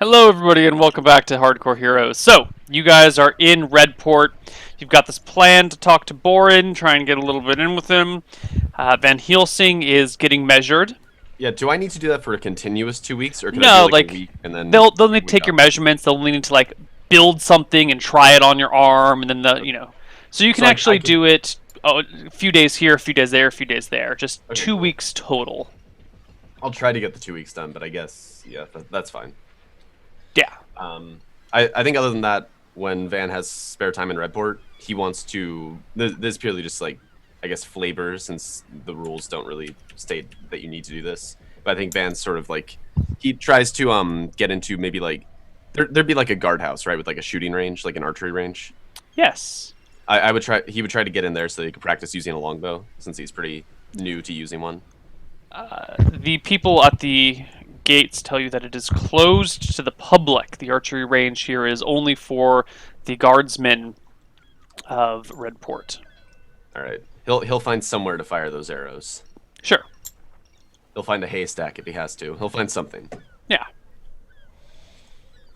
Hello, everybody, and welcome back to Hardcore Heroes. So, you guys are in Redport. You've got this plan to talk to Borin, try and get a little bit in with him. Van Helsing is getting measured. Yeah, do I need to do that for a continuous 2 weeks, or could I do No, like a like week and then they'll need a to week take your off? measurements. They'll need to like build something and try it on your arm, and then so you can So I actually could. do it a few days here, a few days there, a few days there. Just Okay, two cool. weeks total. I'll try to get the 2 weeks done, but I guess that's fine. Yeah. I think other than that, when Van has spare time in Redport, he wants to. This is purely just like, I guess, flavor, since the rules don't really state that you need to do this. But I think Van's sort of like, he tries to get into maybe like there'd be like a guardhouse, right, with like a shooting range, like an archery range. Yes. I would try. He would try to get in there so that he could practice using a longbow, since he's pretty new to using one. The people at the gates tell you that it is closed to the public. The archery range here is only for the guardsmen of Redport. All right, he'll find somewhere to fire those arrows. Sure. He'll find a haystack if he has to. He'll find something. Yeah.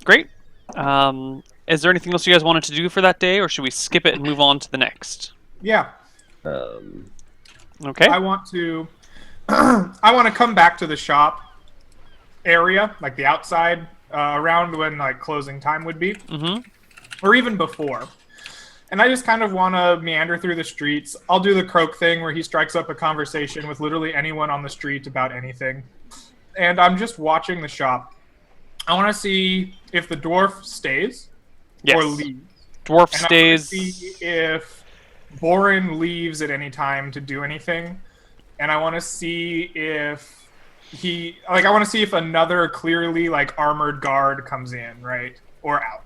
Great. Is there anything else you guys wanted to do for that day, or should we skip it and move on to the next? Yeah, Um, Okay. I want to. I want to come back to the shop area, like the outside, around when like closing time would be, or even before. And I just kind of want to meander through the streets. I'll do the Croak thing where he strikes up a conversation with literally anyone on the street about anything. And I'm just watching the shop. I want to see if the dwarf stays Yes. or leaves. Dwarf And I want to stays. see if Borin leaves at any time to do anything. And I want to see if I want to see if another clearly like armored guard comes in, right? Or out.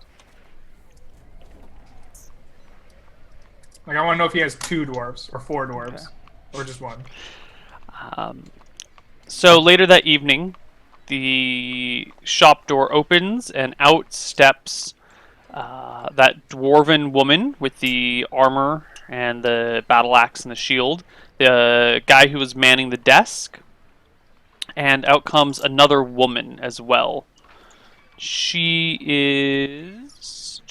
Like I want to know if he has two dwarves or four dwarves or just one. So later that evening, the shop door opens and out steps that dwarven woman with the armor and the battle axe and the shield, the guy who was manning the desk, and out comes another woman as well. She is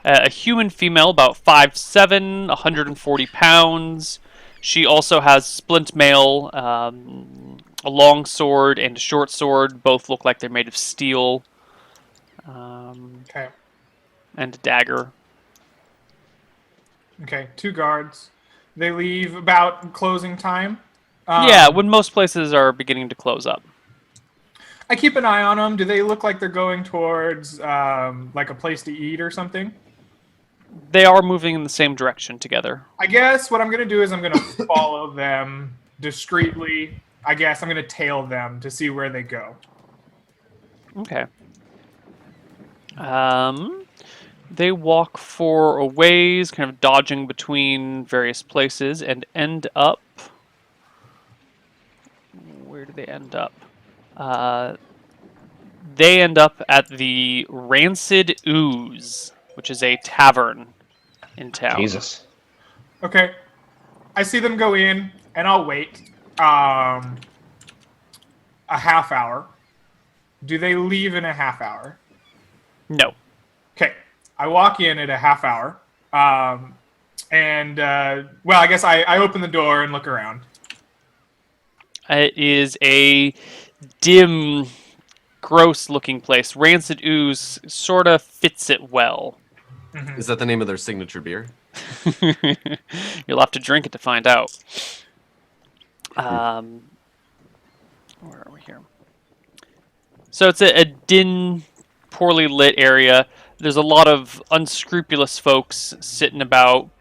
a human female, about 5'7", 140 pounds. She also has splint mail, a long sword and a short sword. Both look like they're made of steel, Okay. and a dagger. Okay. Two guards. They leave about closing time. Yeah, when most places are beginning to close up. I keep an eye on them. Do they look like they're going towards like a place to eat or something? They are moving in the same direction together. I guess what I'm going to do is I'm going to follow them discreetly. I guess I'm going to tail them to see where they go. Okay. They walk for a ways, kind of dodging between various places, and end up. Where do they end up? They end up at the Rancid Ooze, which is a tavern in town. Jesus. Okay. I see them go in, and I'll wait a half hour. Do they leave in a half hour? No. Okay. I walk in at a half hour. Well, I guess I open the door and look around. It is a dim, gross-looking place. Rancid Ooze sort of fits it well. is that the name of their signature beer? You'll have to drink it to find out. Where are we here? So it's a dim, poorly lit area. There's a lot of unscrupulous folks sitting about.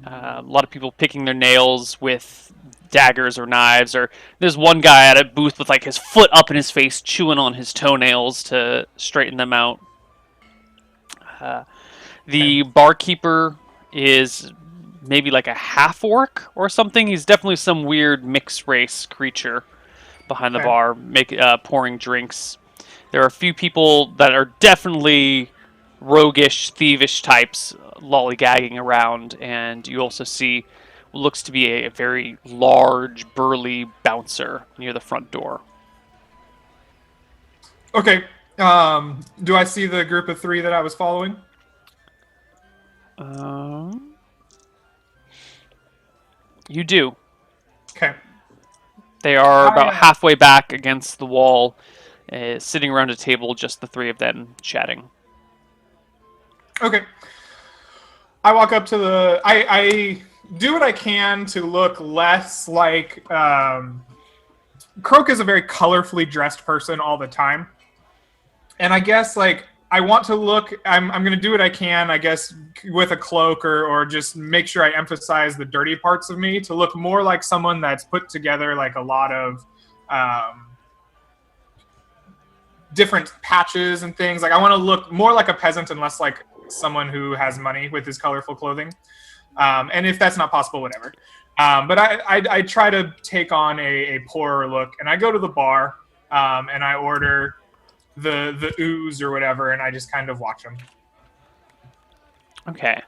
A lot of people picking their nails with daggers or knives. Or there's one guy at a booth with like his foot up in his face, chewing on his toenails to straighten them out. The barkeeper is maybe like a half orc or something. He's definitely some weird mixed race creature behind the Okay. bar, pouring drinks. There are a few people that are definitely roguish, thievish types lollygagging around, and you also see what looks to be a very large, burly bouncer near the front door. Okay. Do I see the group of 3 that I was following? You do. Okay. They are about I, halfway back against the wall, sitting around a table, just the 3 of them chatting. Okay. I walk up to the. I do what I can to look less like. Croak is a very colorfully dressed person all the time, and I guess like I want to look. I'm going to do what I can, I guess, with a cloak or just make sure I emphasize the dirty parts of me to look more like someone that's put together like a lot of. Different patches and things. Like I want to look more like a peasant and less like someone who has money with his colorful clothing. And if that's not possible, whatever. But I try to take on a poorer look, and I go to the bar and I order the ooze or whatever, and I just kind of watch them. Okay.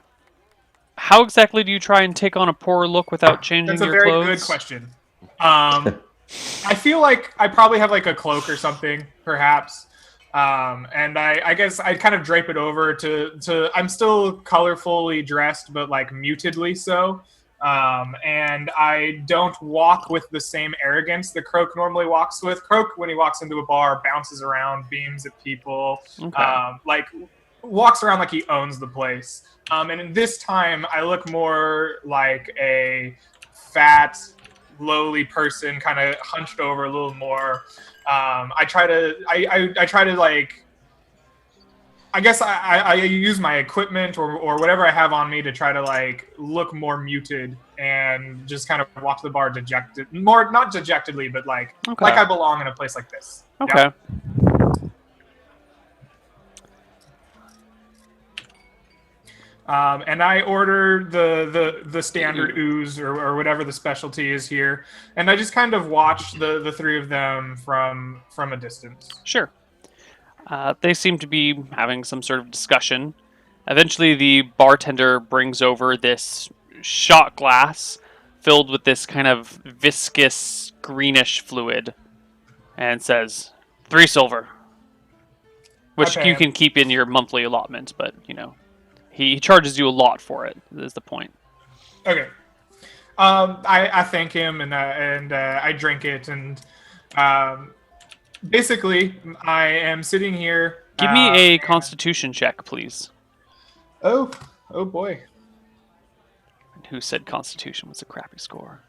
How exactly do you try and take on a poorer look without changing That's a your very clothes? good question. I feel like I probably have like a cloak or something, perhaps. And I guess I'd kind of drape it over to I'm still colorfully dressed, but like mutedly so. And I don't walk with the same arrogance that Croak normally walks with. Croak, when he walks into a bar, bounces around, beams at people, Okay. like walks around like he owns the place. And this time, I look more like a fat, lowly person, kind of hunched over a little more. I try to like. I guess I use my equipment or whatever I have on me to try to like look more muted and just kind of walk to the bar dejected, more not dejectedly, but like I belong in a place like this. Okay. Yep. And I order the standard ooze or whatever the specialty is here, and I just kind of watch the 3 of them from a distance. Sure. They seem to be having some sort of discussion. Eventually, the bartender brings over this shot glass filled with this kind of viscous greenish fluid and says, 3 silver. Which Okay. you can keep in your monthly allotment, but, you know, he charges you a lot for it, is the point. Okay. I thank him and I drink it and basically I am sitting here. Give me a constitution check, please. Oh boy. Who said constitution was a crappy score?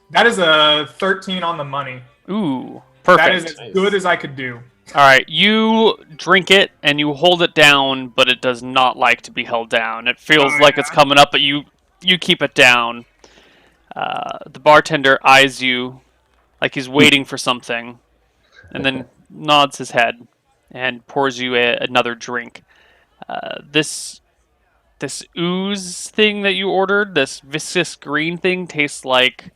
That is a 13 on the money. Ooh, perfect. That is as good as I could do. All right, you drink it and you hold it down, but it does not like to be held down. It feels like it's coming up, but you keep it down. The bartender eyes you like he's waiting for something, and then nods his head and pours you another drink. This ooze thing that you ordered, this viscous green thing, tastes like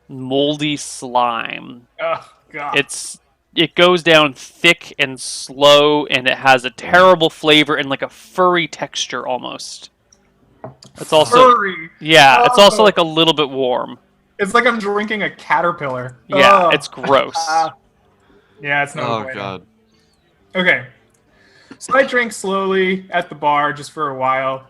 moldy slime. Oh god. It goes down thick and slow, and it has a terrible flavor and like a furry texture almost. It's also furry. Yeah, it's also Oh. like a little bit warm. It's like I'm drinking a caterpillar. Yeah, Oh. it's gross. Yeah, it's no Oh bueno. god. Okay. So I drink slowly at the bar just for a while.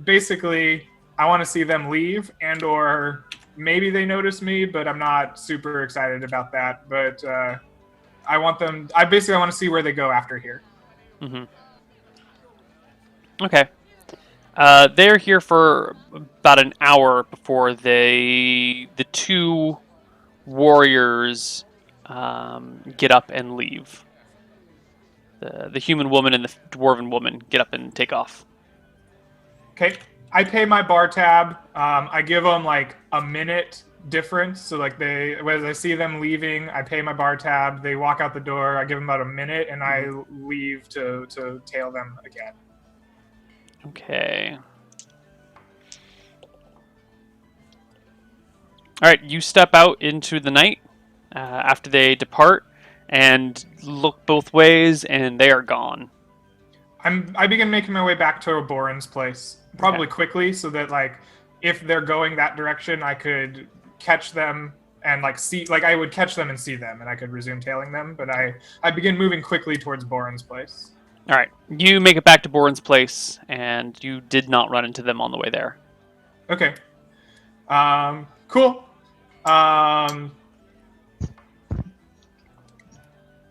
Basically, I want to see them leave and or maybe they notice me, but I'm not super excited about that. But I want to see where they go after here. Mm-hmm. Okay. They're here for about an hour before the 2 warriors get up and leave. The human woman and the dwarven woman get up and take off. Okay. I pay my bar tab. I give them like a minute difference. So like as I see them leaving, I pay my bar tab. They walk out the door. I give them about a minute, and I leave to tail them again. Okay. All right, you step out into the night after they depart and look both ways, and they are gone. I begin making my way back to Boren's place, probably quickly, so that like if they're going that direction, I could catch them and like see, like I would catch them and see them, and I could resume tailing them. But I begin moving quickly towards Boren's place. All right, you make it back to Boren's place, and you did not run into them on the way there. Okay. Cool.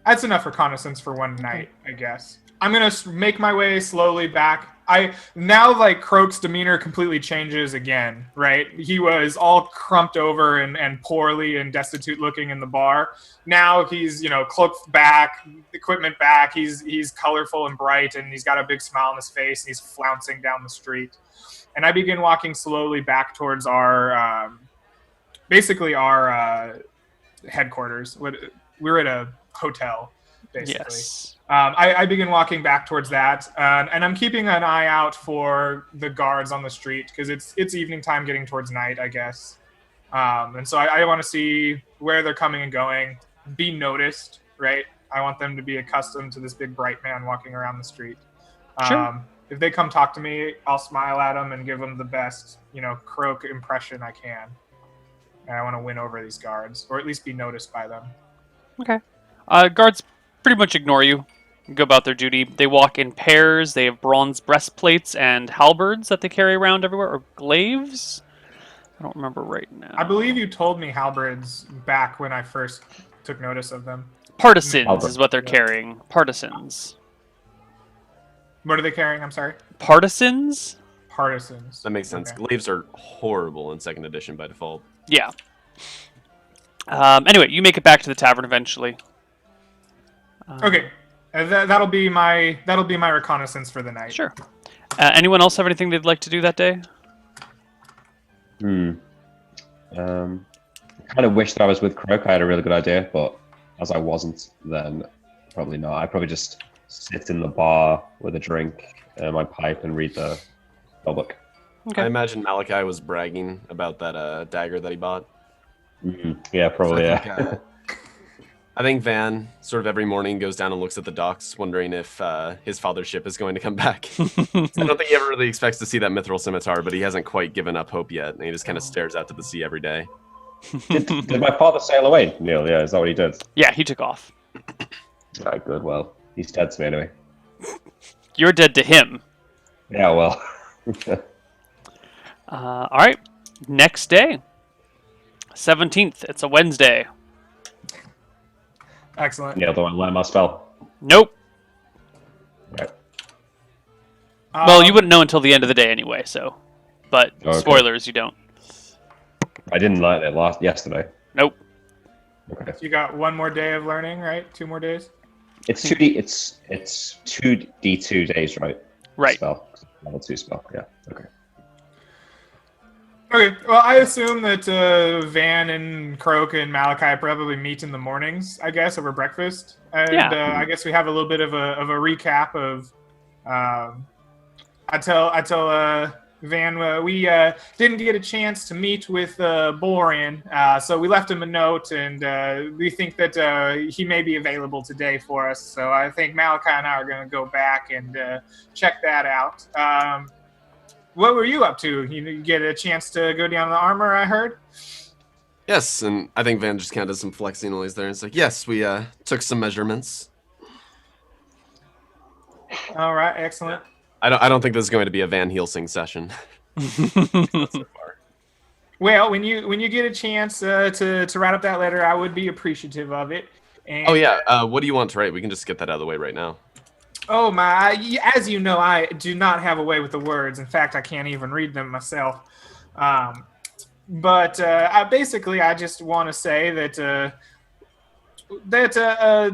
That's enough reconnaissance for one night, I guess. I'm gonna make my way slowly back. Now like Croak's demeanor completely changes again, right? He was all crumped over and poorly and destitute looking in the bar. Now he's, cloaked back, equipment back. He's colorful and bright, and he's got a big smile on his face, and he's flouncing down the street. And I begin walking slowly back towards our, basically our headquarters. We're at a hotel, basically. Yes. I begin walking back towards that, and I'm keeping an eye out for the guards on the street because it's evening time, getting towards night, I guess. And so I want to see where they're coming and going, be noticed, right? I want them to be accustomed to this big bright man walking around the street. Sure. If they come talk to me, I'll smile at them and give them the best, Croak impression I can. And I want to win over these guards, or at least be noticed by them. Okay. Guards pretty much ignore you. Go about their duty. They walk in pairs. They have bronze breastplates and halberds that they carry around everywhere, or glaives. I don't remember right now. I believe you told me halberds back when I first took notice of them. Partisans is what they're carrying. Partisans. What are they carrying? I'm sorry. Partisans? Partisans. That makes sense. Okay. Glaives are horrible in second edition by default. Yeah. Anyway, you make it back to the tavern eventually. Okay, that'll be my reconnaissance for the night. Sure. Anyone else have anything they'd like to do that day? I kind of wish that I was with Croak. I had a really good idea, but as I wasn't, then probably not. I'd probably just sit in the bar with a drink, my pipe, and read the book. Okay. I imagine Malachi was bragging about that dagger that he bought. Yeah, probably. So Yeah. I think Van sort of every morning goes down and looks at the docks, wondering if his father's ship is going to come back. I don't think he ever really expects to see that mithril scimitar, but he hasn't quite given up hope yet, and he just kind of stares out to the sea every day. Did my father sail away, Neil? Yeah, is that what he did? Yeah, he took off. Right, good. Well, he's dead to me anyway. You're dead to him. Yeah, well. All right. Next day. 17th. It's a Wednesday. Excellent. Neil, don't learn my spell. Nope. Right. Well, you wouldn't know until the end of the day anyway, so. But Okay. spoilers, you don't. I didn't learn it yesterday. Nope. Okay. You got one more day of learning, right? 2 more days. It's 2D. It's 2D2 days, right? Right. Spell. Level 2 spell. Yeah. Okay. Okay. Well, I assume that Van and Croak and Malachi probably meet in the mornings, I guess, over breakfast. And Yeah. I guess we have a little bit of a recap of. I tell Van we didn't get a chance to meet with Boren, so we left him a note, and we think that he may be available today for us. So I think Malachi and I are going to go back and check that out. What were you up to? You get a chance to go down to the armor, I heard? Yes, and I think Van just kind of does some flexing while he's there. It's like, yes, we took some measurements. All right, excellent. I don't think this is going to be a Van Helsing session. So far. Well, when you get a chance to write up that letter, I would be appreciative of it. And, Oh yeah, what do you want to write? We can just get that out of the way right now. Oh my! As you know, I do not have a way with the words. In fact, I can't even read them myself. But I just want to say that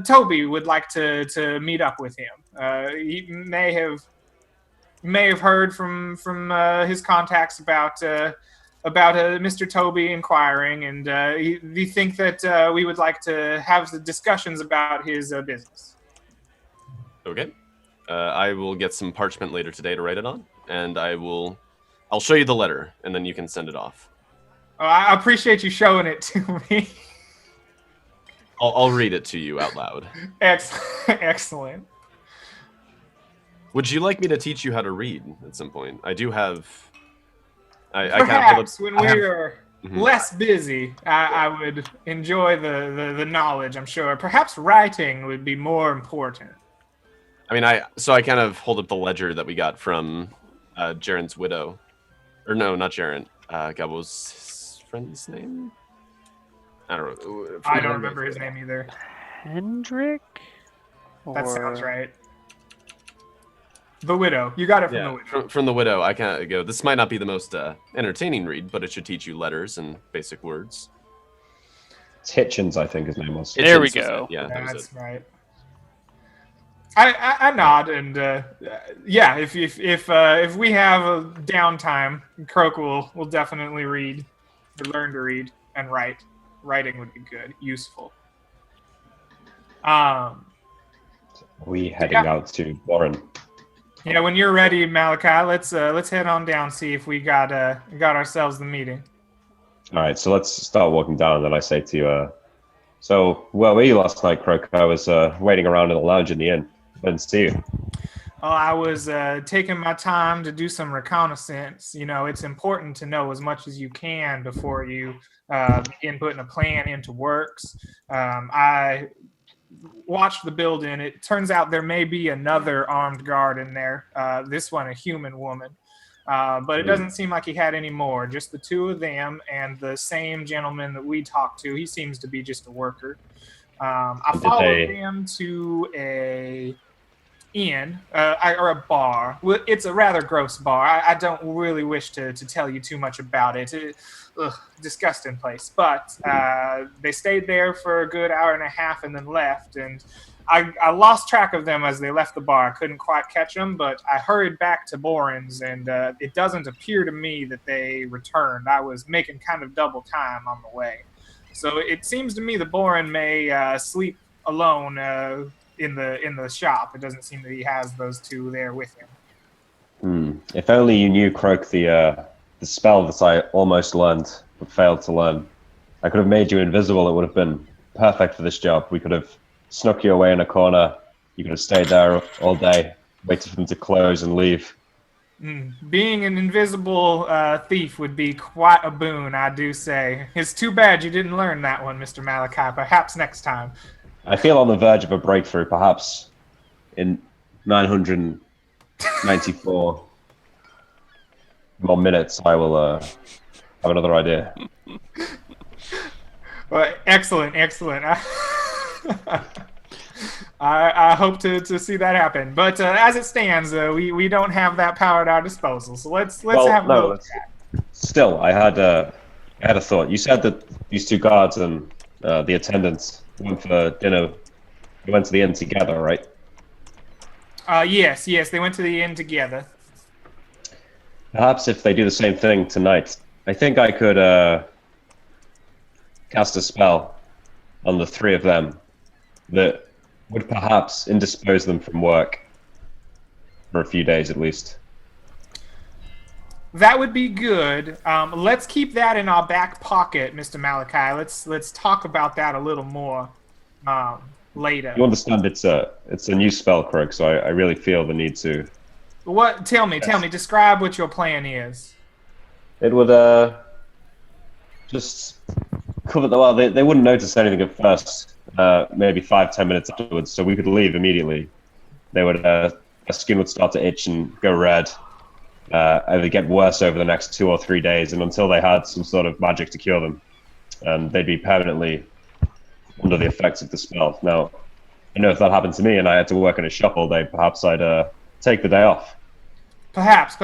Toby would like to meet up with him. He may have heard from his contacts about Mr. Toby inquiring, and we think that we would like to have the discussions about his business. Okay. I will get some parchment later today to write it on, and I'll show you the letter, and then you can send it off. Oh, I appreciate you showing it to me. I'll read it to you out loud. Excellent. Would you like me to teach you how to read at some point? I do have. I kind of Perhaps pulled when up, we're less busy, I would enjoy the knowledge, I'm sure. Perhaps writing would be more important. I mean, I kind of hold up the ledger that we got from Jaren's widow. Or no, not Jaren. God, what was his friend's name? I don't know. I don't remember his name either. Hendrik? That sounds right. The Widow. You got it from the Widow. From the Widow, I kind of go, this might not be the most entertaining read, but it should teach you letters and basic words. It's Hitchens, I think his name was. There we Hitchens was go. it. Yeah, that was That's it. right. I nod and yeah, if we have a downtime, Croak will definitely read, or learn to read and write. Writing would be good, useful. We heading out to Warren. Yeah, when you're ready, Malachi, let's head on down, see if we got ourselves the meeting. All right, so let's start walking down, and then I say to you, so where were you last night, Croak? I was waiting around in the lounge in the inn. I didn't see you. Oh, I was taking my time to do some reconnaissance. You know, it's important to know as much as you can before you begin putting a plan into works. I watched the building. It turns out there may be another armed guard in there. This one, a human woman. But it doesn't seem like he had any more. Just the two of them and the same gentleman that we talked to. He seems to be just a worker. I followed them to a inn or a bar. Well, it's a rather gross bar. I don't really wish to tell you too much about it. Disgusting place. But they stayed there for a good hour and a half and then left. And I lost track of them as they left the bar. I couldn't quite catch them, but I hurried back to Boren's, and it doesn't appear to me that they returned. I was making kind of double time on the way. So it seems to me that Boren may sleep alone in the shop. It doesn't seem that he has those two there with him. If only you knew, Croak, the spell that I almost learned but failed to learn. I could have made you invisible. It would have been perfect for this job. We could have snuck you away in a corner. You could have stayed there all day, waited for them to close and leave. Being an invisible thief would be quite a boon, I do say. It's too bad you didn't learn that one, Mr. Malachi. Perhaps next time. I feel on the verge of a breakthrough. Perhaps in 994 more minutes, I will have another idea. Well, excellent. I hope to see that happen. But as it stands, we don't have that power at our disposal. So let's have a look at it. Still, I had a thought. You said that these two guards and the attendants went for dinner. They went to the inn together, right? Yes, they went to the inn together. Perhaps if they do the same thing tonight, I think I could cast a spell on the three of them that would perhaps indispose them from work for a few days at least. That would be good. Let's keep that in our back pocket, Mr. Malachi. Let's talk about that a little more later. You understand it's a new spell, Croak, so I really feel the need to. What? Tell me. Describe what your plan is. It would just cover the. Well, they wouldn't notice anything at first. Maybe 5-10 minutes afterwards, so we could leave immediately. They would, their skin would start to itch and go red. It would get worse over the next 2 or 3 days, and until they had some sort of magic to cure them, and they'd be permanently under the effects of the spell. Now, I know if that happened to me and I had to work in a shop all day, perhaps I'd take the day off. Perhaps.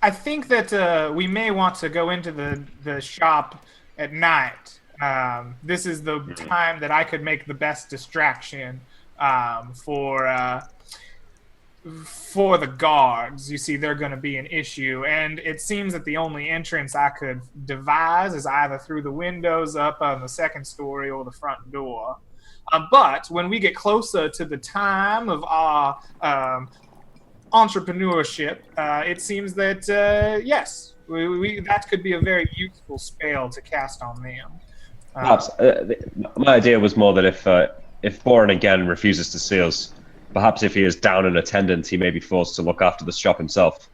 I think that we may want to go into the shop at night. This is the time that I could make the best distraction for the guards. You see, they're going to be an issue, and it seems that the only entrance I could devise is either through the windows up on the second story or the front door. But when we get closer to the time of our entrepreneurship, it seems that yes, that could be a very useful spell to cast on them. Perhaps my idea was more that if Boren again refuses to see us, perhaps if he is down an attendant, he may be forced to look after the shop himself.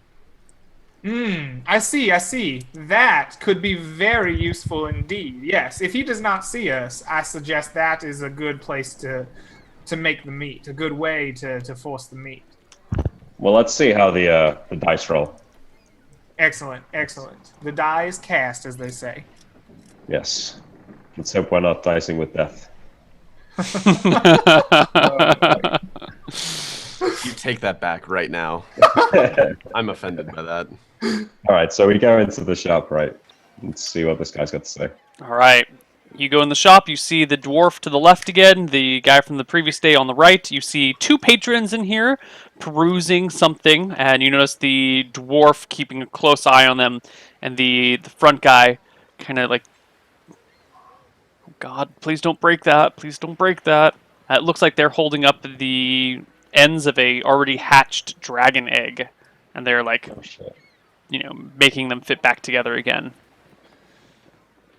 I see, I see. That could be very useful indeed. Yes, if he does not see us, I suggest that is a good place to make the meat, a good way to force the meat. Well, let's see how the dice roll. Excellent, excellent. The die is cast, as they say. Yes. Let's hope we're not dicing with death. You take that back right now. I'm offended by that. All right, so we go into the shop, right? Let's see what this guy's got to say. All right. You go in the shop, you see the dwarf to the left again, the guy from the previous day on the right. You see two patrons in here perusing something, and you notice the dwarf keeping a close eye on them, and the front guy kind of like, oh God, please don't break that. Please don't break that. It looks like they're holding up the ends of a already hatched dragon egg, and they're like, Oh, shit. making them fit back together again.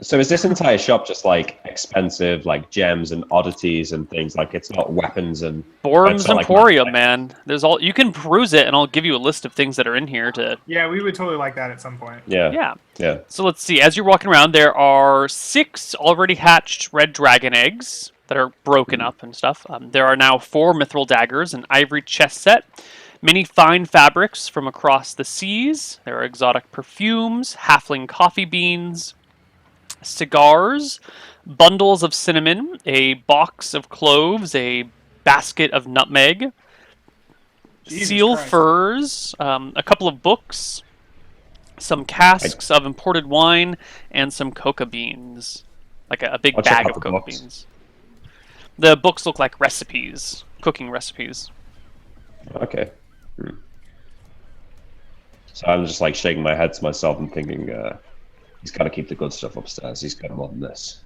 So is this entire shop just like expensive, like gems and oddities and things? Like it's not weapons and Borum's it's not like Emporium, man. There's all you can peruse it, and I'll give you a list of things that are in here to. Yeah, we would totally like that at some point. Yeah. So let's see. As you're walking around, there are 6 already hatched red dragon eggs that are broken up and stuff. There are now 4 mithril daggers, an ivory chest set, many fine fabrics from across the seas. There are exotic perfumes, halfling coffee beans, cigars, bundles of cinnamon, a box of cloves, a basket of nutmeg, Jesus seal Christ. furs, a couple of books, some casks of imported wine, and some coca beans. Like a big I'll check bag out of the coca books. beans. The books look like recipes, cooking recipes. Okay. So I'm just like shaking my head to myself and thinking, he's got to keep the good stuff upstairs. He's got more than this.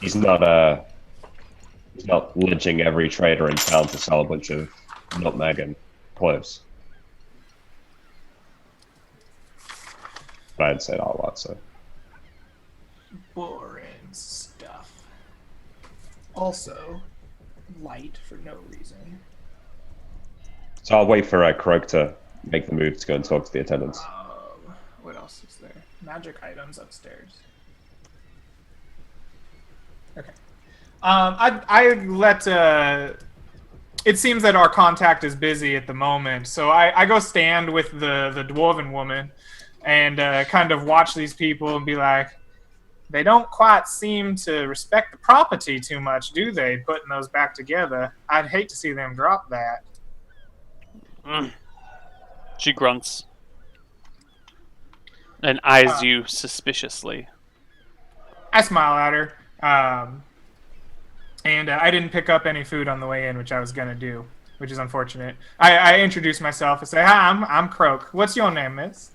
He's not lynching every trader in town to sell a bunch of nutmeg and cloves. But I didn't say that out loud, so. Boring stuff. Also, light for no reason. So I'll wait for Croak to make the move to go and talk to the attendants. What else is there? Magic items upstairs. Okay. I let. It seems that our contact is busy at the moment, so I go stand with the dwarven woman, and kind of watch these people and be like, they don't quite seem to respect the property too much, do they? Putting those back together. I'd hate to see them drop that. She grunts and eyes you suspiciously. I smile at her, and I didn't pick up any food on the way in, which I was gonna do, which is unfortunate. I introduce myself and say, "Hi, I'm Croak. What's your name, miss?"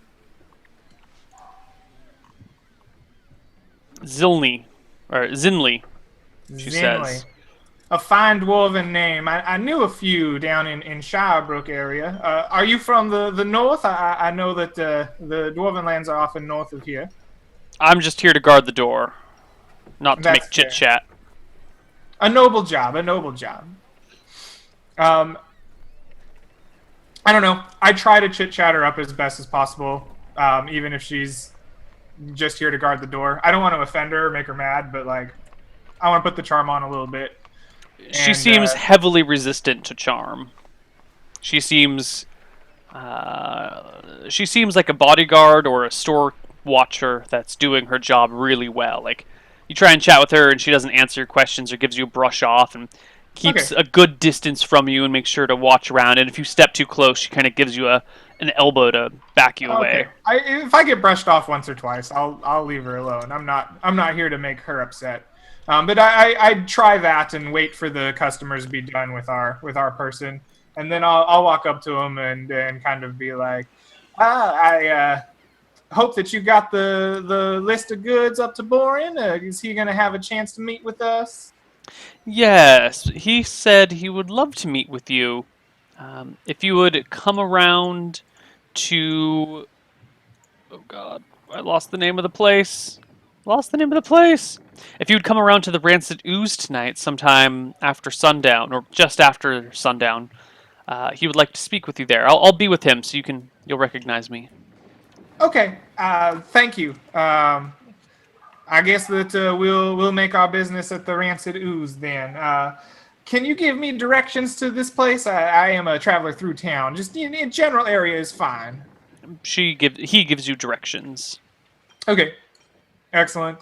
Zinli, she Zinli. says. A fine dwarven name. I knew a few down in Shirebrook area. Are you from the north? I know that the dwarven lands are often north of here. I'm just here to guard the door, not to That's make chit chat. A noble job, a noble job. I don't know. I try to chit-chat her up as best as possible, even if she's just here to guard the door. I don't want to offend her or make her mad, but, like, I want to put the charm on a little bit. She And, seems heavily resistant to charm. She seems like a bodyguard or a store watcher that's doing her job really well. Like, you try and chat with her and she doesn't answer your questions or gives you a brush off and keeps a good distance from you and makes sure to watch around. And if you step too close, she kind of gives you an elbow to back you away. If I get brushed off once or twice, I'll leave her alone. I'm not here to make her upset. But I try that and wait for the customers to be done with our person, and then I'll walk up to them and kind of be like, I hope that you got the list of goods up to Borin. Is he gonna have a chance to meet with us? Yes, he said he would love to meet with you. If you would come around to... Oh God, I lost the name of the place. If you would come around to the Rancid Ooze tonight, sometime after sundown, or just after sundown, he would like to speak with you there. I'll be with him, so you'll recognize me. Okay. Thank you. I guess that we'll make our business at the Rancid Ooze then. Can you give me directions to this place? I am a traveler through town. Just in general area is fine. He gives you directions. Okay. Excellent.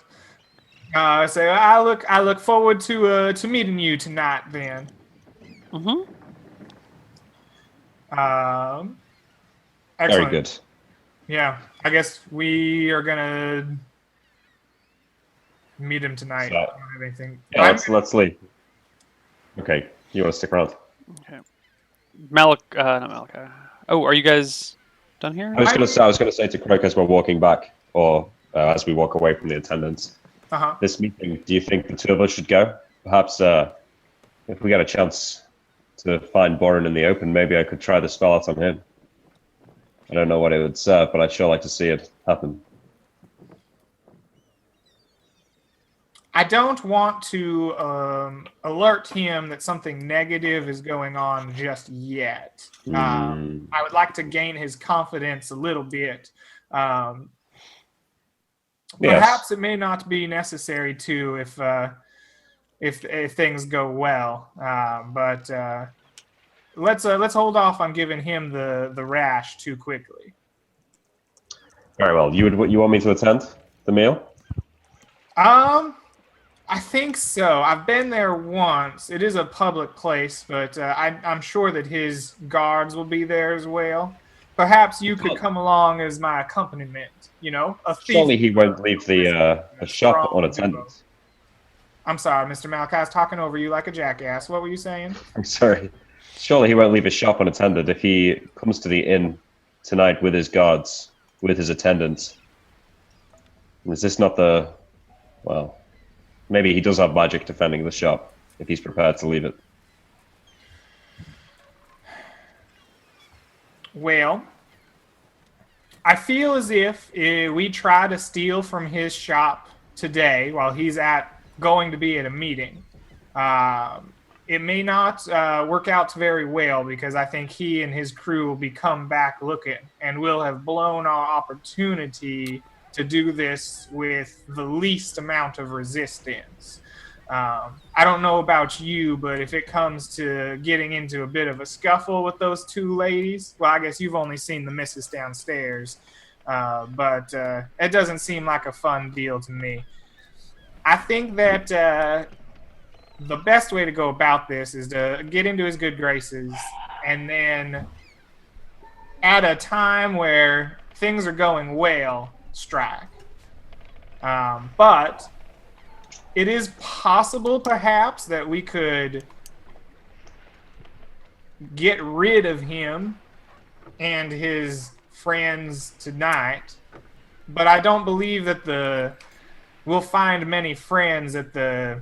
So I look forward to meeting you tonight then. Mm-hmm. Excellent. Very good. Yeah, I guess we are gonna meet him tonight. So- I don't have anything. Yeah, let's leave. Okay, you want to stick around? Okay. Not Malachi. Oh, are you guys done here? I was gonna say to Croak as we're walking back, or as we walk away from the attendants, Uh-huh. this meeting. Do you think the two of us should go? Perhaps if we get a chance to find Borin in the open, maybe I could try the spell out on him. I don't know what it would serve, but I'd sure like to see it happen. I don't want to alert him that something negative is going on just yet. I would like to gain his confidence a little bit. Perhaps it may not be necessary to if things go well. But let's hold off on giving him the rash too quickly. Very well. You want me to attend the meal? I think so. I've been there once. It is a public place, but I'm sure that his guards will be there as well. Perhaps you could come along as my accompaniment. You know, a thief. Surely he won't leave the shop unattended. I'm sorry, Mr. Malachi. I was talking over you like a jackass. What were you saying? I'm sorry. Surely he won't leave his shop unattended if he comes to the inn tonight with his guards, with his attendants. Is this not the... Well, maybe he does have magic defending the shop if he's prepared to leave it. Well, I feel as if we try to steal from his shop today while he's going to be at a meeting. It may not work out very well because I think he and his crew will be come back looking, and we'll have blown our opportunity to do this with the least amount of resistance. I don't know about you, but if it comes to getting into a bit of a scuffle with those two ladies, well, I guess you've only seen the missus downstairs, but it doesn't seem like a fun deal to me. I think that the best way to go about this is to get into his good graces, and then at a time where things are going well, strike. But it is possible, perhaps, that we could get rid of him and his friends tonight. But I don't believe that we'll find many friends at the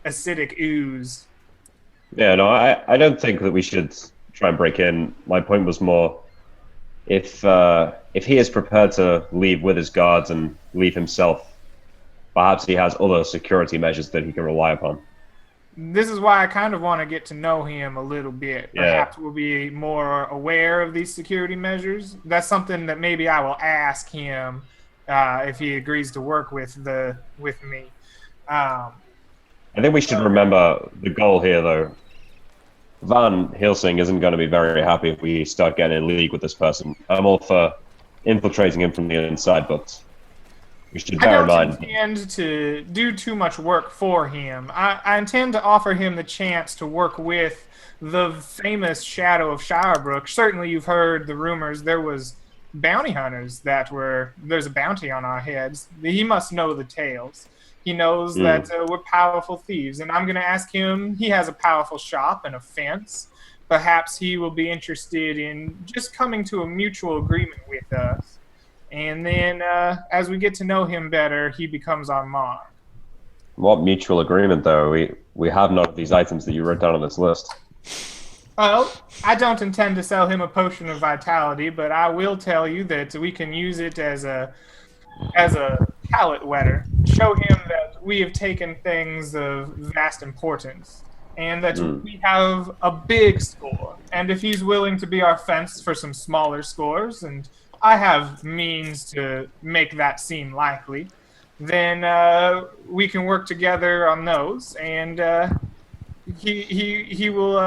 acidic ooze. Yeah, no, I don't think that we should try and break in. My point was more, if he is prepared to leave with his guards and leave himself, perhaps he has other security measures that he can rely upon. This is why I kind of want to get to know him a little bit. Yeah. Perhaps we'll be more aware of these security measures. That's something that maybe I will ask him if he agrees to work with me. I think we should remember the goal here, though. Van Helsing isn't going to be very happy if we start getting in league with this person. I'm all for infiltrating him from the inside, but we should bear in I mind. don't intend to do too much work for him. I intend to offer him the chance to work with the famous Shadow of Shirebrook. Certainly you've heard the rumors there was bounty hunters there's a bounty on our heads. He must know the tales. He knows that we're powerful thieves, and I'm going to ask him. He has a powerful shop and a fence. Perhaps he will be interested in just coming to a mutual agreement with us. And then as we get to know him better, he becomes our mark. What mutual agreement, though? We have none of these items that you wrote down on this list. Well, I don't intend to sell him a potion of vitality, but I will tell you that we can use it as a palate wetter. Show him that we have taken things of vast importance, and that we have a big score. And if he's willing to be our fence for some smaller scores, and I have means to make that seem likely, then we can work together on those, and he will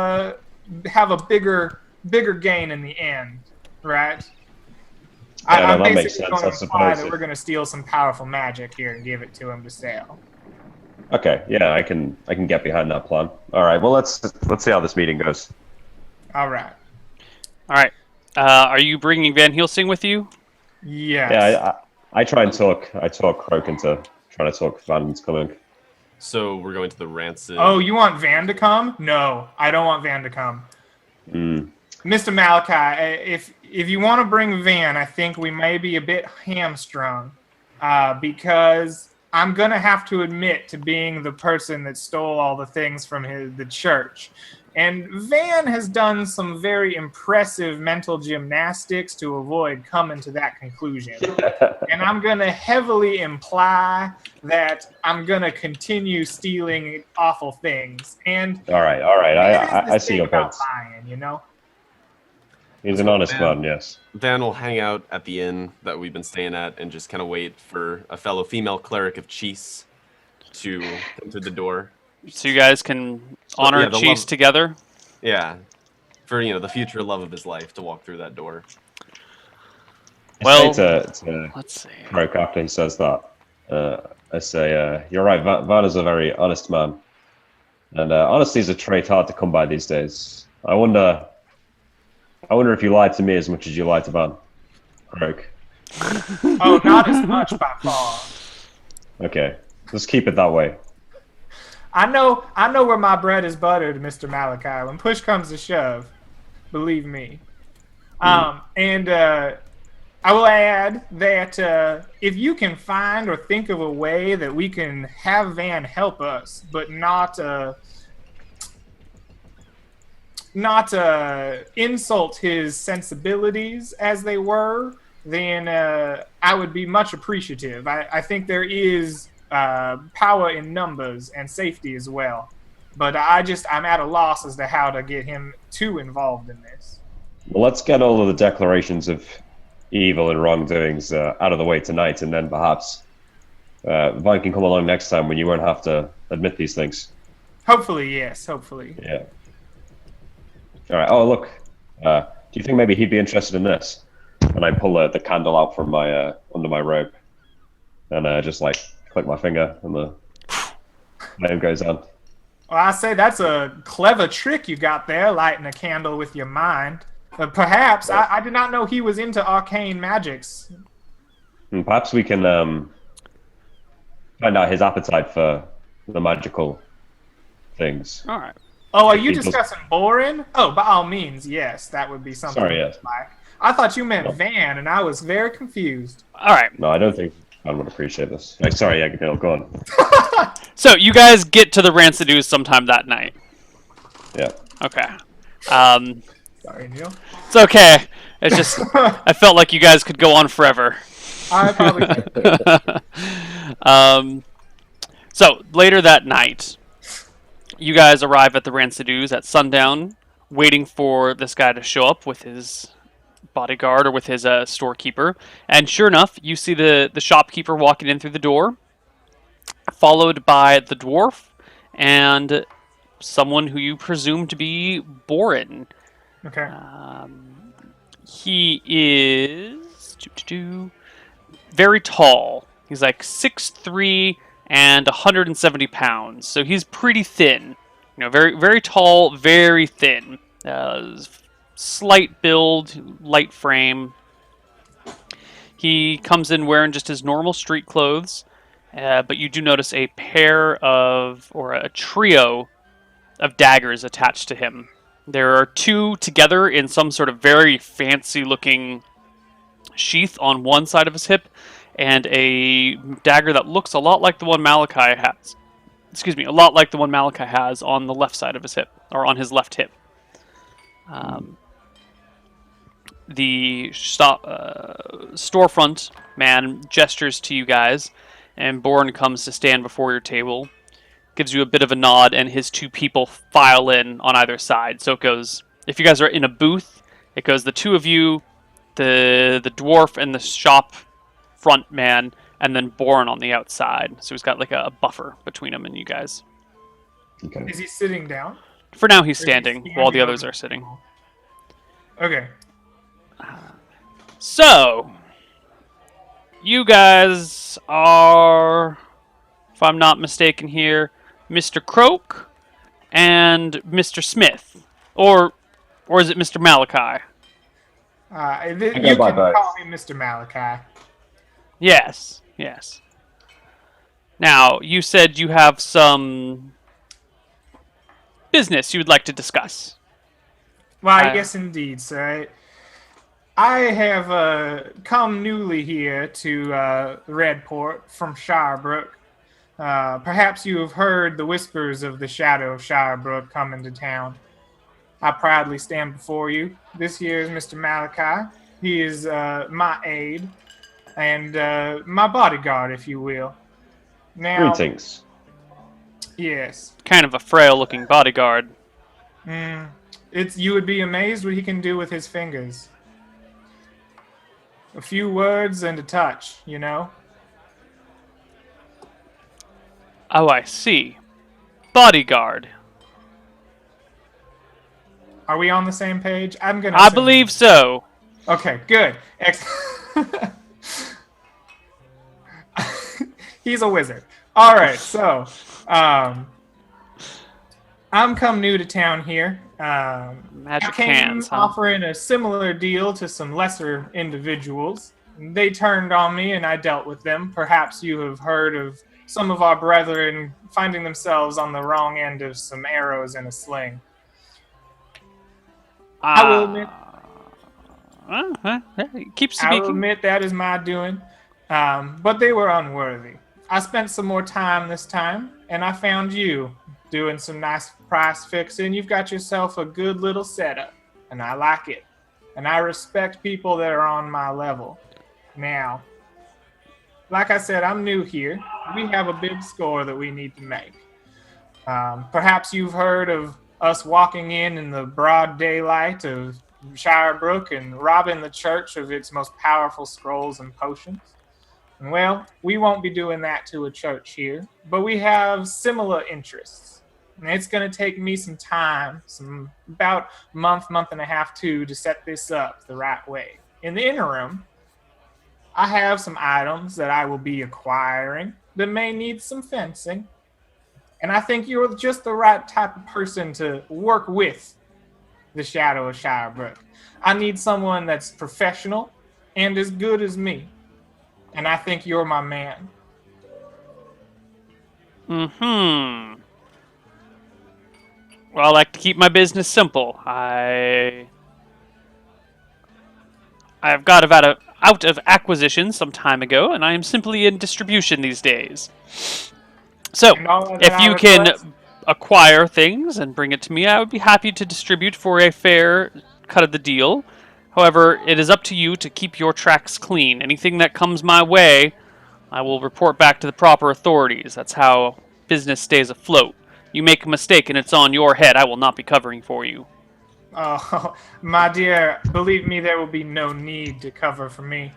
have a bigger gain in the end, right? Yeah, no, I'm that makes basically sense, going I to imply suppose. that we're going to steal some powerful magic here and give it to him to sell. Okay, yeah, I can get behind that plan. All right, well let's see how this meeting goes. All right. All right. Are you bringing Van Helsing with you? Yes. Yeah, I try and talk. I talk Croak into trying to talk Van into coming. So we're going to the Rancid. Oh, you want Van to come? No, I don't want Van to come. Mr. Malachi, if you want to bring Van, I think we may be a bit hamstrung, because I'm gonna have to admit to being the person that stole all the things from the church. And Van has done some very impressive mental gymnastics to avoid coming to that conclusion. And I'm going to heavily imply that I'm going to continue stealing awful things. And All right, I see your about points. lying, you know? He's an honest man, yes. Van will hang out at the inn that we've been staying at and just kind of wait for a fellow female cleric of Cheese to come through the door. So you guys can honor yeah, the Cheese love- together. Yeah, for the future love of his life to walk through that door. Well, I say to Let's see. Croak after he says that, I say, you're right, Van is a very honest man. And honesty is a trait hard to come by these days. I wonder if you lied to me as much as you lied to Van. Croak. Oh, not as much by far. Okay, let's keep it that way. I know where my bread is buttered, Mr. Malachi. When push comes to shove, believe me. And I will add that if you can find or think of a way that we can have Van help us, but not insult his sensibilities as they were, then I would be much appreciative. I think there is power in numbers and safety as well. But I'm at a loss as to how to get him too involved in this. Well, let's get all of the declarations of evil and wrongdoings out of the way tonight, and then perhaps Van can come along next time when you won't have to admit these things. Hopefully, yes. Hopefully. Yeah. All right. Oh, look. Do you think maybe he'd be interested in this? And I pull the candle out from my under my robe, and just like click my finger, and the flame goes on. Well, I say that's a clever trick you got there, lighting a candle with your mind. Perhaps I did not know he was into arcane magics. And perhaps we can find out his appetite for the magical things. All right. Oh, are you He does- discussing Borin? Oh, by all means, yes, that would be something. Sorry, yes. Like. I thought you meant No. Van, and I was very confused. All right. No, I don't think I would appreciate this. Sorry, Agatha, go on. So you guys get to the Rancidu's sometime that night. Yeah. Okay. Sorry, Neil. It's okay. It's just I felt like you guys could go on forever. I probably So later that night, you guys arrive at the Rancidu's at sundown, waiting for this guy to show up with his bodyguard or with his storekeeper. And sure enough, you see the shopkeeper walking in through the door, followed by the dwarf and someone who you presume to be Borin. Okay. He is very tall. He's like 6'3" and 170 pounds. So he's pretty thin. Very, very tall, very thin. Slight build, light frame. He comes in wearing just his normal street clothes, but you do notice a trio of daggers attached to him. There are two together in some sort of very fancy-looking sheath on one side of his hip, and a dagger that looks a lot like the one Malachi has. Excuse me, a lot like the one Malachi has on the left side of his hip, or on his left hip. The storefront man gestures to you guys, and Bourne comes to stand before your table, gives you a bit of a nod, and his two people file in on either side. So it goes, if you guys are in a booth, it goes the two of you, the dwarf and the shop front man, and then Bourne on the outside. So he's got like a buffer between him and you guys. Okay. Is he sitting down? For now, he's Or is he standing while the standing others on are sitting. Okay. So, you guys are, if I'm not mistaken here, Mr. Croak and Mr. Smith. Or is it Mr. Malachi? You by can both. call me Mr. Malachi. Yes, yes. Now, you said you have some business you would like to discuss. Why, yes, indeed, sir. I have come newly here to Redport from Shirebrook. Perhaps you have heard the whispers of the shadow of Shirebrook coming to town. I proudly stand before you. This here is Mr. Malachi. He is my aide and my bodyguard, if you will. Now, Greetings. yes. Kind of a frail-looking bodyguard. You would be amazed what he can do with his fingers. A few words and a touch, you know? Oh, I see. Bodyguard. Are we on the same page? I'm gonna I assume- believe so. Okay, good. He's a wizard. All right, so I'm come new to town here. I Magic came hands, huh? offering a similar deal to some lesser individuals. They turned on me, and I dealt with them. Perhaps you have heard of some of our brethren finding themselves on the wrong end of some arrows in a sling. I will admit. Keep I will speaking. admit that is my doing, but they were unworthy. I spent some more time this time, and I found you doing some nice price fixing. You've got yourself a good little setup, and I like it. And I respect people that are on my level. Now, like I said, I'm new here. We have a big score that we need to make. Perhaps you've heard of us walking in the broad daylight of Shirebrook and robbing the church of its most powerful scrolls and potions. And well, we won't be doing that to a church here, but we have similar interests. And it's going to take me some time, about a month and a half to set this up the right way. In the interim, I have some items that I will be acquiring that may need some fencing. And I think you're just the right type of person to work with the Shadow of Shirebrook. I need someone that's professional and as good as me. And I think you're my man. Mm-hmm. Well, I like to keep my business simple. I've got out of acquisition some time ago, and I am simply in distribution these days. So, And all that if I you can request- acquire things and bring it to me, I would be happy to distribute for a fair cut of the deal. However, it is up to you to keep your tracks clean. Anything that comes my way, I will report back to the proper authorities. That's how business stays afloat. You make a mistake and it's on your head, I will not be covering for you. Oh, my dear, believe me, there will be no need to cover for me.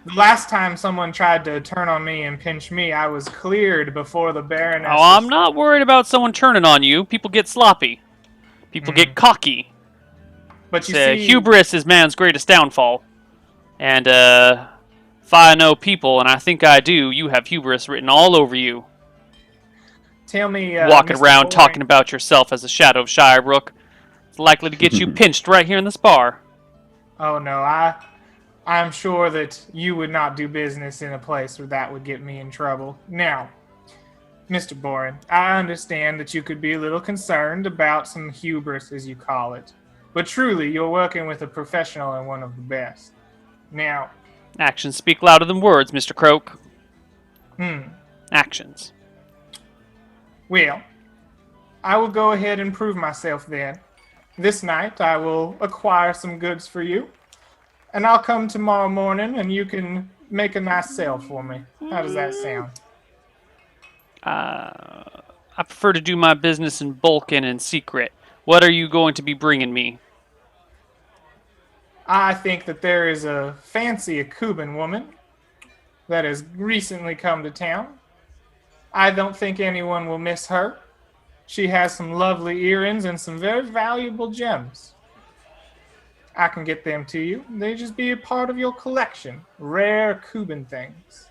The last time someone tried to turn on me and pinch me, I was cleared before the Baroness. Oh, I'm not worried about someone turning on you. People get sloppy. People get cocky. But you Say, see, hubris is man's greatest downfall. And, if I know people, and I think I do, you have hubris written all over you. tell me, Walking Mr. around Boring, talking about yourself as a shadow of Shirebrook. It's likely to get you pinched right here in this bar. Oh no, I'm sure that you would not do business in a place where that would get me in trouble. Now, Mr. Boren, I understand that you could be a little concerned about some hubris, as you call it. But truly, you're working with a professional and one of the best. Now, Actions speak louder than words, Mr. Croak. Actions. well, I will go ahead and prove myself then. This night, I will acquire some goods for you. And I'll come tomorrow morning and you can make a nice sale for me. How does that sound? I prefer to do my business in bulk and in secret. What are you going to be bringing me? I think that there is a fancy Akuban woman that has recently come to town. I don't think anyone will miss her. She has some lovely earrings and some very valuable gems. I can get them to you. They just be a part of your collection. Rare Kuban things.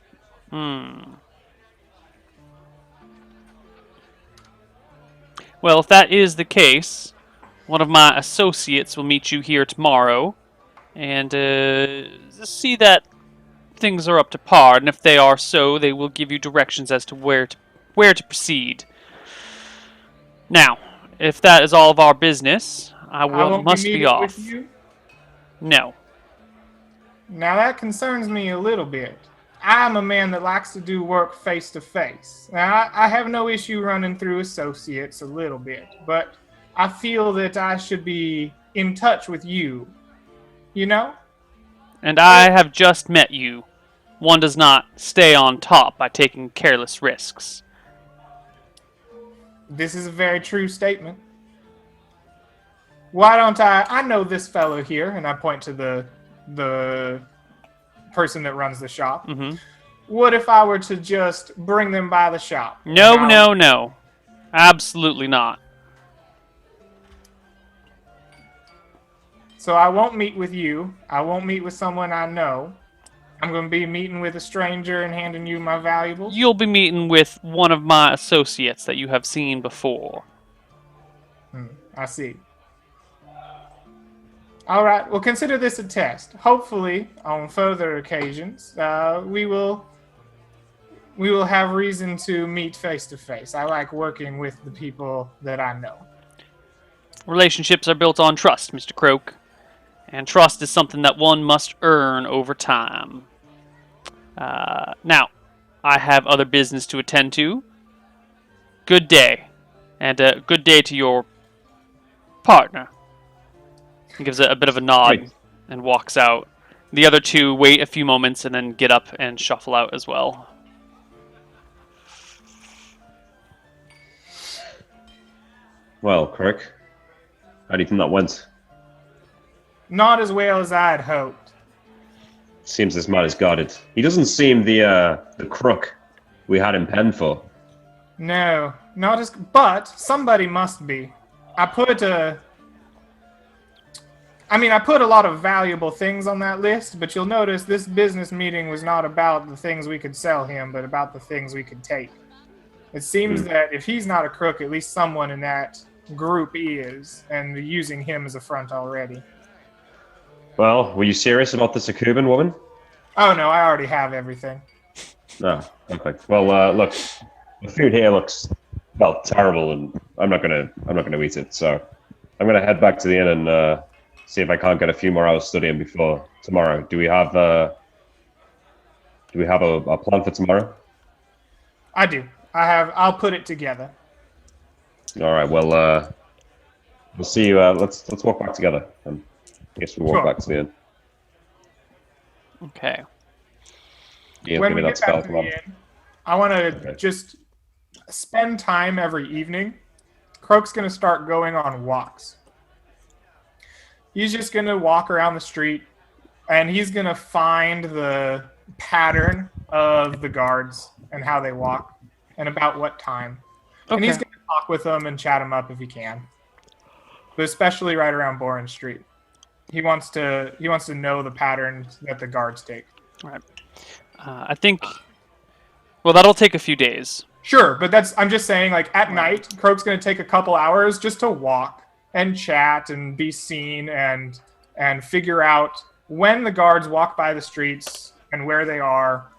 Well, if that is the case, one of my associates will meet you here tomorrow and see that things are up to par. And if they are so, they will give you directions as to where to proceed. Now, if that is all of our business, I won't must be be meeting off. with you. No. Now that concerns me a little bit. I'm a man that likes to do work face to face. Now, I have no issue running through associates a little bit, but I feel that I should be in touch with you. You know? And I have just met you. One does not stay on top by taking careless risks. This is a very true statement. Why don't I know this fellow here, and I point to the person that runs the shop. Mm-hmm. What if I were to just bring them by the shop? No. Absolutely not. So I won't meet with you. I won't meet with someone I know. I'm going to be meeting with a stranger and handing you my valuables. You'll be meeting with one of my associates that you have seen before. I see. All right. Well, consider this a test. Hopefully, on further occasions, we will have reason to meet face to face. I like working with the people that I know. Relationships are built on trust, Mr. Croak. And trust is something that one must earn over time. Now, I have other business to attend to. Good day. And good day to your partner. He gives a bit of a nod Right. and walks out. The other two wait a few moments and then get up and shuffle out as well. Well, Kirk, how do you think that went? Not as well as I had hoped. Seems this man is guarded. He doesn't seem the crook we had him penned for. No, not as. But somebody must be. I put a lot of valuable things on that list, but you'll notice this business meeting was not about the things we could sell him, but about the things we could take. It seems that if he's not a crook, at least someone in that group is, and they're using him as a front already. Well, were you serious about this Akuban woman? Oh no, I already have everything. No, perfect. Well, look, the food here looks terrible, and I'm not gonna eat it. So I'm gonna head back to the inn and see if I can't get a few more hours studying before tomorrow. Do we have a plan for tomorrow? I do. I'll put it together. All right. Well, we'll see you. Let's walk back together. I guess we'll walk Sure. back to the inn. Okay. Yeah, When give we me get that back spell. to Come the on. inn, I want to Okay. just spend time every evening. Croak's going to start going on walks. He's just going to walk around the street, and he's going to find the pattern of the guards and how they walk and about what time. And Okay. he's going to talk with them and chat them up if he can. But especially right around Boren Street. He wants to know the patterns that the guards take. Right. I think. Well, that'll take a few days. Sure, but I'm just saying, like, at night, Croak's going to take a couple hours just to walk and chat and be seen and figure out when the guards walk by the streets and where they are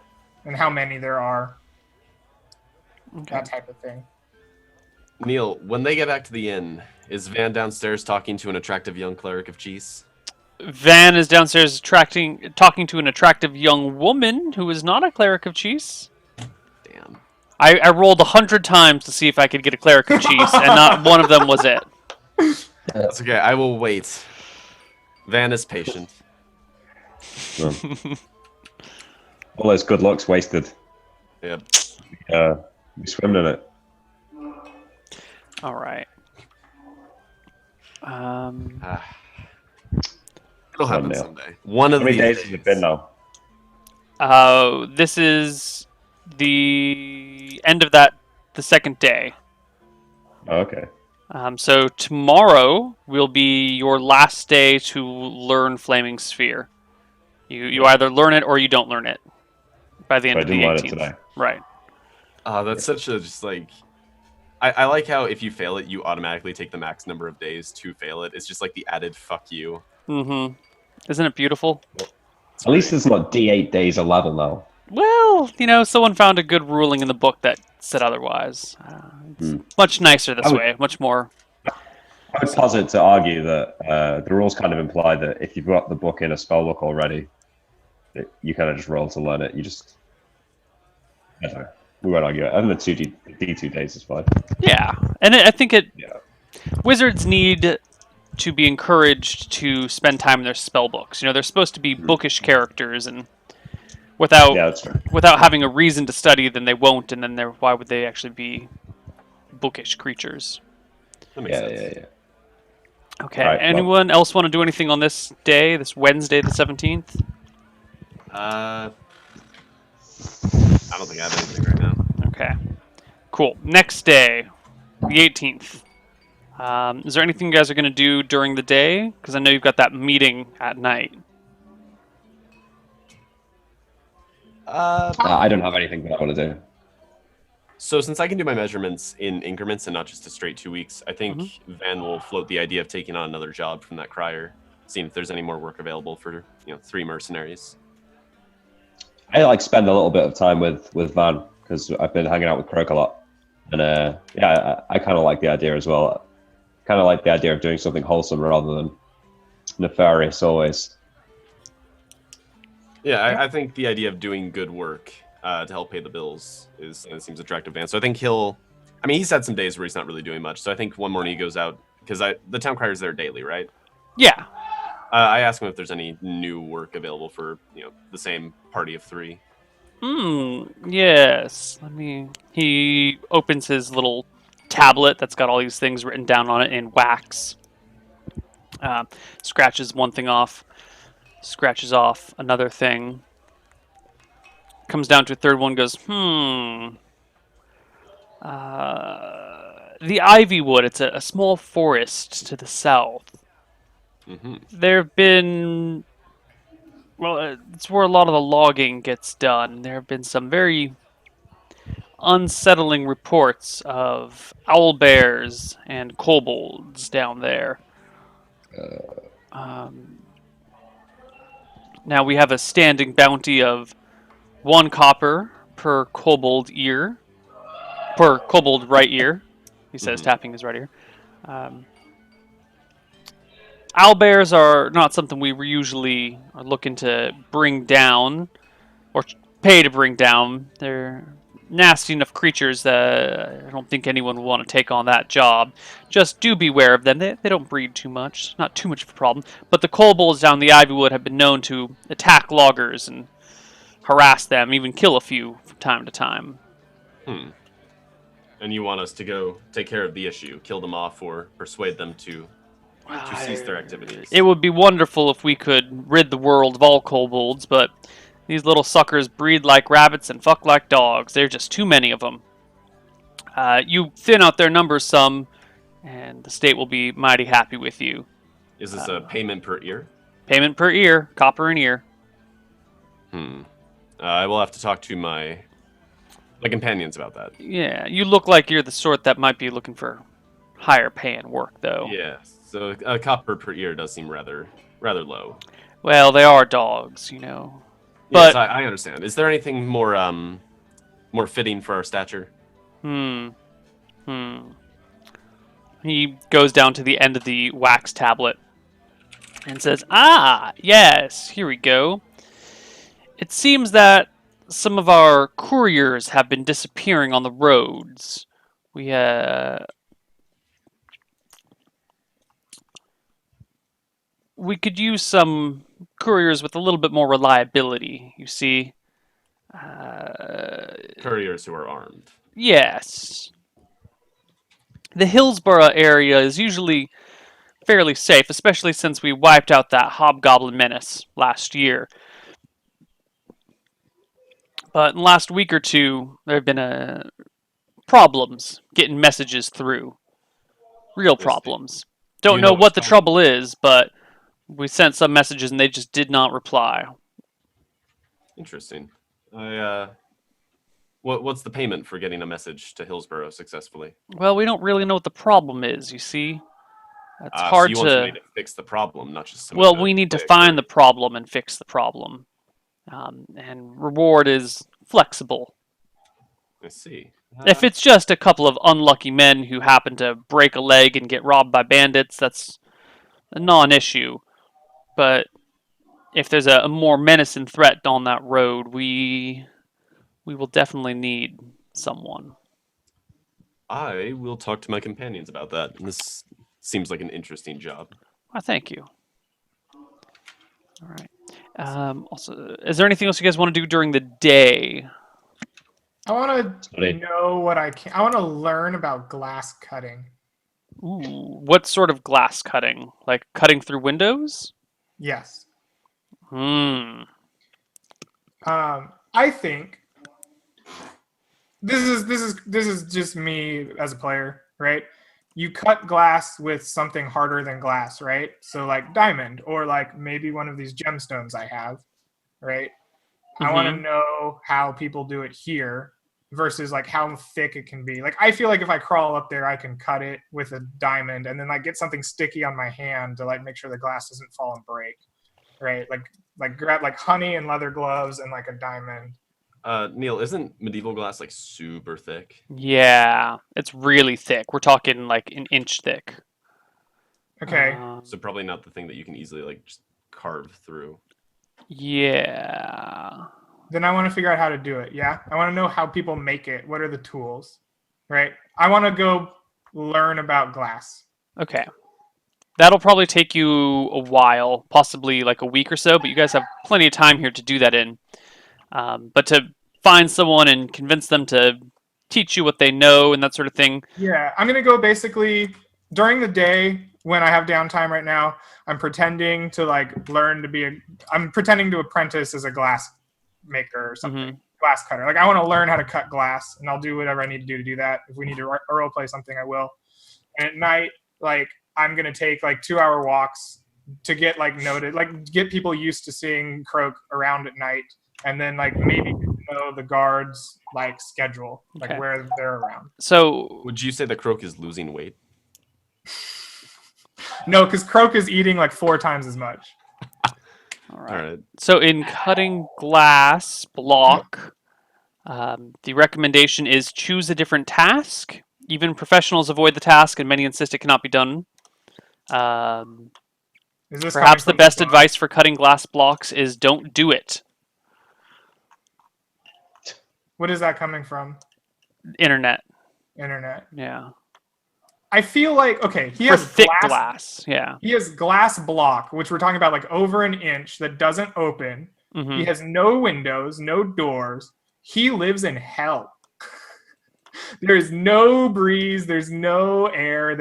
and how many there are, Okay. that type of thing. Neil, when they get back to the inn, is Van downstairs talking to an attractive young cleric of cheese? Van is downstairs talking to an attractive young woman who is not a cleric of cheese. Damn. I rolled 100 times to see if I could get a cleric of cheese, and not one of them was it. That's okay. I will wait. Van is patient. All those good looks wasted. Yep. We swimming in it. All right. Ah. It'll happen Sunday. someday. One of How many these days has it been now? This is the end of the second day. Oh, okay. So tomorrow will be your last day to learn Flaming Sphere. You either learn it or you don't learn it by the end So I of the didn't learn it 18th. today. Right. That's such a just like. I like how if you fail it, you automatically take the max number of days to fail it. It's just like the added fuck you. Mm-hmm. Isn't it beautiful? At least it's not D8 days a level now. Well, someone found a good ruling in the book that said otherwise. It's much nicer this I would- way. Much more. I would posit to argue that the rules kind of imply that if you've got the book in a spell book already, that you kind of just roll to learn it. You just, I don't know. We won't argue it. I think the D2 days is fine. Yeah, and I think Yeah. wizards need to be encouraged to spend time in their spell books. They're supposed to be bookish characters, and without Yeah, that's fair. without having a reason to study, then they won't, and then why would they actually be bookish creatures? That makes Yeah, sense. yeah. Okay. Alright, well- Anyone else want to do anything on this day, this Wednesday, the 17th? I don't think I have anything right now. Okay. Cool. Next day, the 18th. Is there anything you guys are going to do during the day? Because I know you've got that meeting at night. I don't have anything that I want to do. So since I can do my measurements in increments and not just a straight 2 weeks, I think Van will float the idea of taking on another job from that crier, seeing if there's any more work available for 3 mercenaries. I spend a little bit of time with Van because I've been hanging out with Croak a lot, and I kind of like the idea as well. Kind of like the idea of doing something wholesome rather than nefarious always. Yeah, I think the idea of doing good work to help pay the bills seems attractive to Van. So I think he's had some days where he's not really doing much. So I think one morning he goes out because the town crier's there daily, right? Yeah. I ask him if there's any new work available for the same party of 3. Yes. He opens his little tablet that's got all these things written down on it in wax. Scratches one thing off. Scratches off another thing. Comes down to a third one, goes, the Ivywood, it's a small forest to the south. Mm-hmm. There have been... Well, it's where a lot of the logging gets done. There have been some very unsettling reports of owl bears and kobolds down there. Now we have a standing bounty of 1 copper per kobold ear. Per kobold right ear, he says, tapping his right ear. Owlbears are not something we usually are looking to bring down, or pay to bring down. They're nasty enough creatures that I don't think anyone would want to take on that job. Just do beware of them. They don't breed too much. Not too much of a problem. But the kobolds down the Ivywood have been known to attack loggers and harass them, even kill a few from time to time. And you want us to go take care of the issue, kill them off, or persuade them to cease their activities? It would be wonderful if we could rid the world of all kobolds, but these little suckers breed like rabbits and fuck like dogs. There are just too many of them. You thin out their numbers some, and the state will be mighty happy with you. Is this a payment per ear? Payment per ear, copper an ear. I will have to talk to my companions about that. Yeah, you look like you're the sort that might be looking for higher paying work, though. Yeah, so a copper per ear does seem rather low. Well, they are dogs, But Yes, I understand. Is there anything more fitting for our stature? He goes down to the end of the wax tablet and says, yes, here we go. It seems that some of our couriers have been disappearing on the roads. We could use some couriers with a little bit more reliability, you see. Couriers who are armed. Yes. The Hillsborough area is usually fairly safe, especially since we wiped out that hobgoblin menace last year. But in the last week or two, there have been problems getting messages through. Real problems. Don't know what the trouble is, but we sent some messages and they just did not reply. Interesting. What's the payment for getting a message to Hillsborough successfully? Well, we don't really know what the problem is, you see. It's So hard you want somebody to fix the problem, not just somebody Well, to we need to play a find game. the problem and fix the problem. And reward is flexible. I see. If it's just a couple of unlucky men who happen to break a leg and get robbed by bandits, that's a non-issue. But if there's a more menacing threat on that road, we will definitely need someone. I will talk to my companions about that. And this seems like an interesting job. Why, thank you. All right. Also, is there anything else you guys want to do during the day? I want to Study. know what I can. I want to learn about glass cutting. Ooh, what sort of glass cutting? Like cutting through windows? Yes. Hmm. I think this is just me as a player, right? You cut glass with something harder than glass, right? So like diamond, or like maybe one of these gemstones I have, right? I want to know how people do it here versus like how thick it can be. Like I feel like if I crawl up there, I can cut it with a diamond and then like get something sticky on my hand to like make sure the glass doesn't fall and break, right? Like grab like honey and leather gloves and like a diamond. Neil, isn't medieval glass like super thick? Yeah, it's really thick. We're talking like an inch thick. Okay. So probably not the thing that you can easily like just carve through. Yeah. Then I want to figure out how to do it. Yeah. I want to know how people make it. What are the tools? Right. I want to go learn about glass. Okay. That'll probably take you a while, possibly like a week or so, but you guys have plenty of time here to do that in. But to find someone and convince them to teach you what they know and that sort of thing. Yeah. I'm going to go basically during the day when I have downtime right now. I'm pretending to like learn to be I'm pretending to apprentice as a glass maker or something. Glass cutter. Like I want to learn how to cut glass and I'll do whatever I need to do that. If we need to role play something, I will. And at night, like I'm going to take like 2-hour walks to get like noted, like get people used to seeing Croak around at night. And then like maybe know the guards like schedule, like Okay. where they're around. So Would you say the Croak is losing weight? No, because Croak is eating like 4 times as much. all All right. right. So in cutting glass block, the recommendation is choose a different task. Even professionals avoid the task, and many insist it cannot be done. Is this Perhaps the coming from best book? advice for cutting glass blocks is don't do it. What is that coming from? Internet. Internet. Yeah. I feel like okay, he For has thick glass. Yeah. He has glass block, which we're talking about like over an inch that doesn't open. Mhm. He has no windows, no doors. He lives in hell. There's no breeze, there's no air,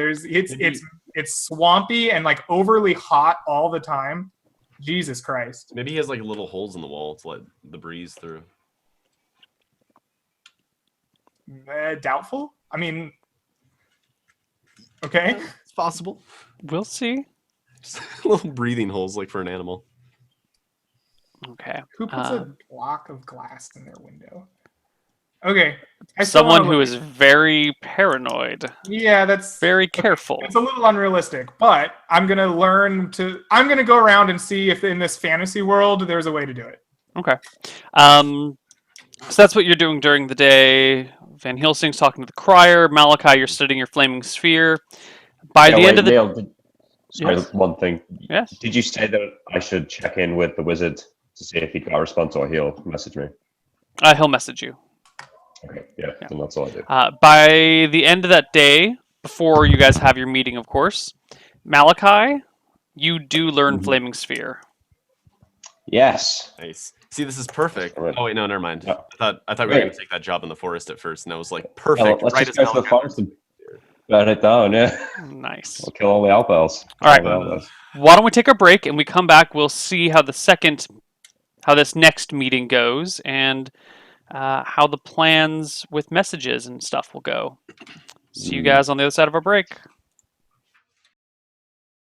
it's swampy and like overly hot all the time. Jesus Christ. Maybe he has like little holes in the wall to let the breeze through. Doubtful? I mean, okay. It's possible. We'll see. Just little breathing holes like for an animal. Okay. Who puts a block of glass in their window? Okay. I still Someone wanna who look- is very paranoid, Yeah, that's very careful. it's a little unrealistic, but I'm gonna go around and see if in this fantasy world there's a way to do it. Okay. So that's what you're doing during the day. Van Helsing's talking to the crier. Malachi, you're studying your flaming sphere. By the end of the Neil, sorry, Yes. one thing. Yes. Did you say that I should check in with the wizard to see if he got a response or he'll message me? He'll message you. Okay, yeah, then that's all I do. By the end of that day, before you guys have your meeting, of course, Malachi, you do learn flaming sphere. Yes. Nice. See, this is perfect. Alright. Oh wait, no, never mind. Yeah. I thought we were Great. gonna take that job in the forest at first, and I was like, Well, perfect. let's right just as go to the Malachi- forest. Burn it down, yeah. Nice. We'll kill all the outlaws. All right. All the outlaws. Why don't we take a break and we come back? We'll see how this next meeting goes and how the plans with messages and stuff will go. See you guys on the other side of our break.